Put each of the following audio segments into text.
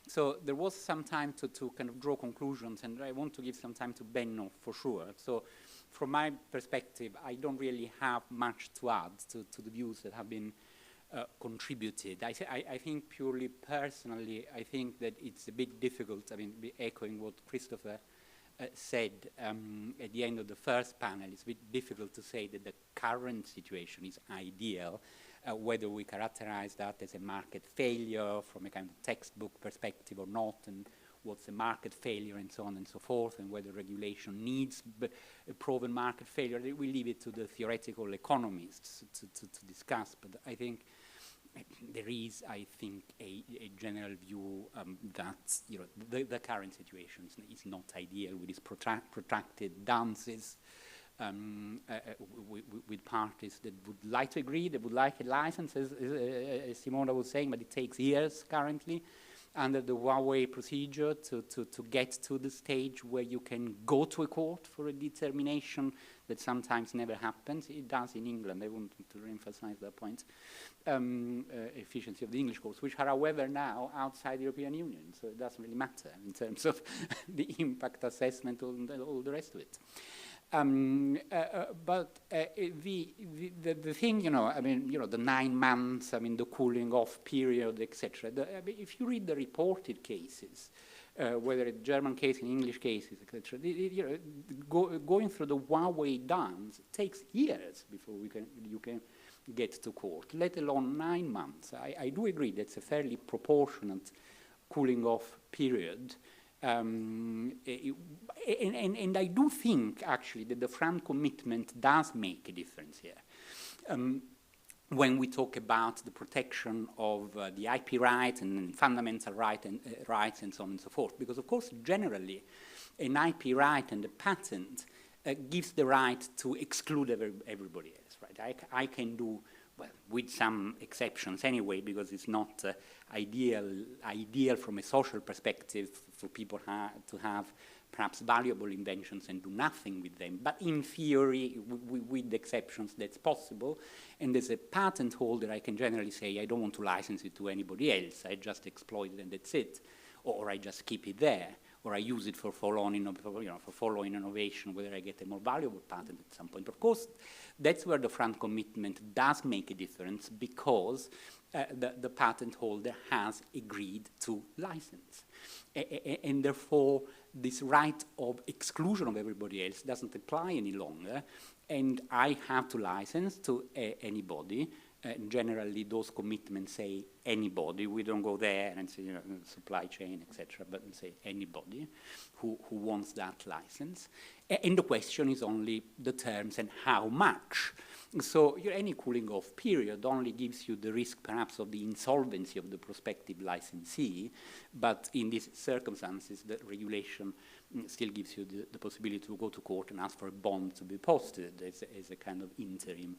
So there was some time to kind of draw conclusions, and I want to give some time to Benno for sure. So from my perspective, I don't really have much to add to the views that have been contributed. I think purely personally, I think that it's a bit difficult, I mean, echoing what Christopher said at the end of the first panel, it's a bit difficult to say that the current situation is ideal, whether we characterize that as a market failure from a kind of textbook perspective or not, and what's a market failure and so on and so forth, and whether regulation needs a proven market failure. We leave it to the theoretical economists to discuss, but I think there is, I think, a general view that the current situation is not ideal with these protracted dances with parties that would like to agree, that would like a license, as Simona was saying, but it takes years currently under the Huawei procedure to get to the stage where you can go to a court for a determination that sometimes never happens. It does in England. I want to re-emphasize that point. Efficiency of the English courts, which are, however, now outside the European Union, so it doesn't really matter in terms of the impact assessment and all the rest of it. But the thing, I mean, the 9 months, I mean, the cooling off period, etc. If you read the reported cases, whether it's German case and English cases, etc., going through the Huawei dance takes years before you can get to court, let alone 9 months. I do agree that's a fairly proportionate cooling off period. And I do think, actually, that the front commitment does make a difference here. When we talk about the protection of the IP right and fundamental rights and so on and so forth, because, of course, generally, an IP right and a patent gives the right to exclude everybody else, right? I can do, well, with some exceptions anyway, because it's not ideal from a social perspective for people to have perhaps valuable inventions and do nothing with them. But in theory, with exceptions, that's possible. And as a patent holder, I can generally say, I don't want to license it to anybody else. I just exploit it and that's it. Or I just keep it there. Or I use it for following innovation, whether I get a more valuable patent at some point. Of course, that's where the front commitment does make a difference, because the patent holder has agreed to license. And therefore, this right of exclusion of everybody else doesn't apply any longer, and I have to license to anybody. Generally, those commitments say anybody. We don't go there and say, supply chain, etc., but say anybody who wants that license. And the question is only the terms and how much. So any cooling off period only gives you the risk, perhaps, of the insolvency of the prospective licensee, but in these circumstances, the regulation still gives you the possibility to go to court and ask for a bond to be posted as a kind of interim,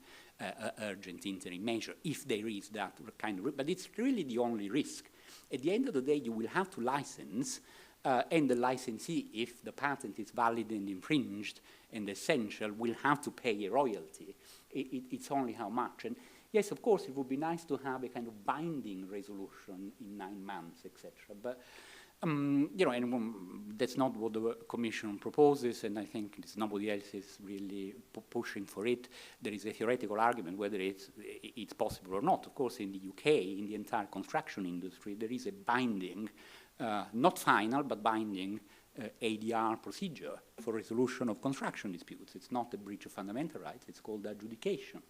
urgent interim measure, if there is that kind of risk. But it's really the only risk. At the end of the day, you will have to license, and the licensee, if the patent is valid and infringed and essential, will have to pay a royalty. It's only how much. And yes, of course, it would be nice to have a kind of binding resolution in 9 months, etc. But and that's not what the Commission proposes, and I think nobody else is really pushing for it. There is a theoretical argument whether it's possible or not. Of course, in the UK, in the entire construction industry, there is a binding, not final, but binding ADR procedure for resolution of construction disputes. It's not a breach of fundamental rights, it's called adjudication.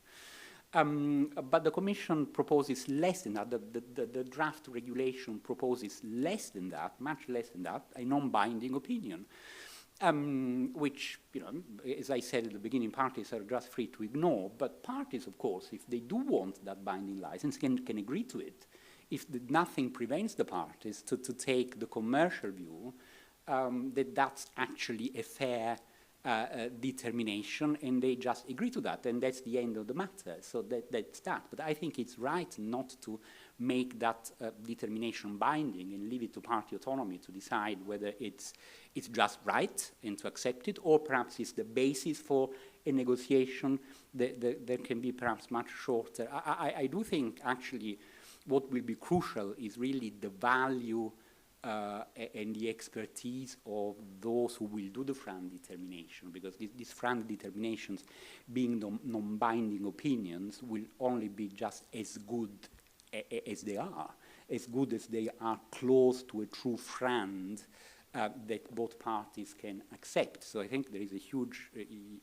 But the Commission proposes less than that. The draft regulation proposes less than that, much less than that, a non-binding opinion, which, as I said at the beginning, parties are just free to ignore. But parties, of course, if they do want that binding license, can agree to it. If nothing prevents the parties to take the commercial view that that's actually a fair determination, and they just agree to that, and that's the end of the matter. So that's that. But I think it's right not to make that determination binding and leave it to party autonomy to decide whether it's just right and to accept it, or perhaps it's the basis for a negotiation that can be perhaps much shorter. I do think, actually, what will be crucial is really the value and the expertise of those who will do the FRAND determination, because these FRAND determinations, being non-binding opinions, will only be just as good as they are close to a true FRAND that both parties can accept. So I think there is a huge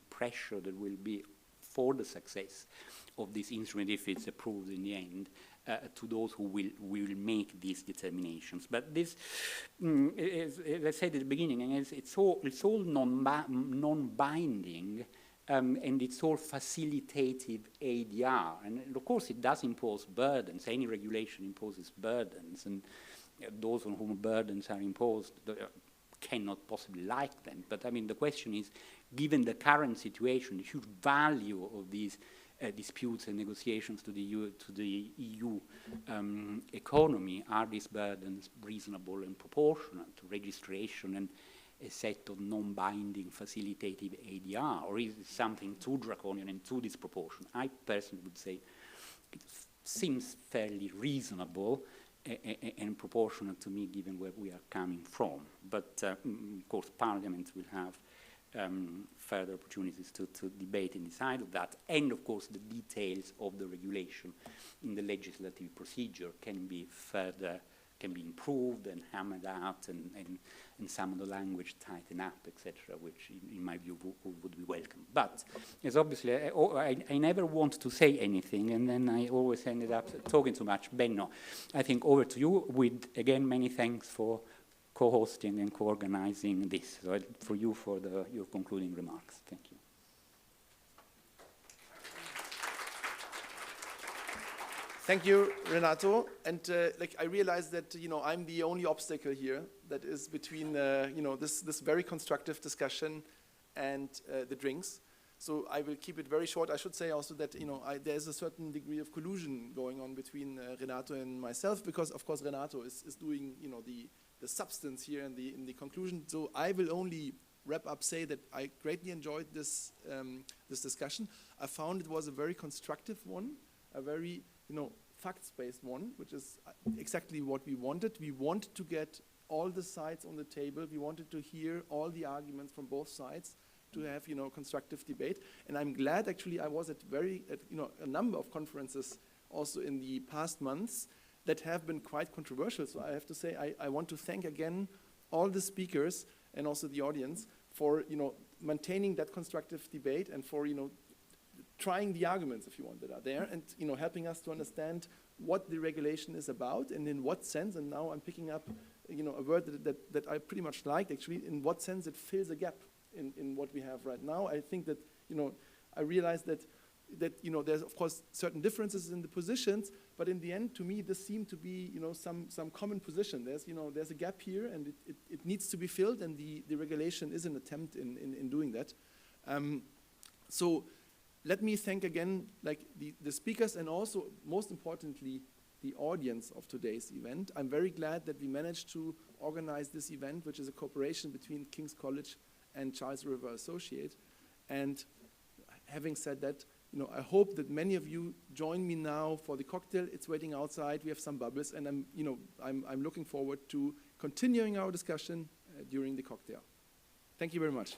pressure that will be for the success of this instrument if it's approved in the end, to those who will make these determinations. But this, as I said at the beginning, it's all non-binding, and it's all facilitative ADR. And of course, it does impose burdens. Any regulation imposes burdens, and those on whom burdens are imposed cannot possibly like them. But I mean, the question is, given the current situation, the huge value of these disputes and negotiations to the EU economy, are these burdens reasonable and proportionate to registration and a set of non-binding facilitative ADR, or is it something too draconian and too disproportionate? I personally would say it seems fairly reasonable and proportionate to me, given where we are coming from. But of course, Parliament will have further opportunities to debate and decide of that. And of course, the details of the regulation in the legislative procedure can be improved and hammered out, and some of the language tightened up, etc., which in my view would be welcome. But as obviously, I never want to say anything, and then I always ended up talking too much. Benno, I think over to you with, again, many thanks for co-hosting and co-organizing this. So for you, for your concluding remarks. Thank you. Thank you, Renato. And I realize that I'm the only obstacle here that is between this very constructive discussion and the drinks. So I will keep it very short. I should say also that there's a certain degree of collusion going on between Renato and myself, because of course Renato is doing the substance here in the conclusion. So I will only wrap up, say that I greatly enjoyed this discussion. I found it was a very constructive one, a very facts-based one, which is exactly what we wanted. We wanted to get all the sides on the table. We wanted to hear all the arguments from both sides to have constructive debate. And I'm glad actually I was at a number of conferences also in the past months that have been quite controversial. So I have to say I want to thank again all the speakers and also the audience for maintaining that constructive debate and for trying the arguments, if you want, that are there, and helping us to understand what the regulation is about and in what sense. And now I'm picking up a word that I pretty much liked, actually, in what sense it fills a gap in what we have right now. I think that I realized that there's of course certain differences in the positions, but in the end, to me, this seemed to be some common position. There's a gap here, and it needs to be filled, and the regulation is an attempt in doing that. So let me thank again the speakers, and also most importantly the audience of today's event. I'm very glad that we managed to organize this event, which is a cooperation between King's College and Charles River Associate. And having said that, I hope that many of you join me now for the cocktail. It's waiting outside. We have some bubbles, and I'm looking forward to continuing our discussion during the cocktail. Thank you very much.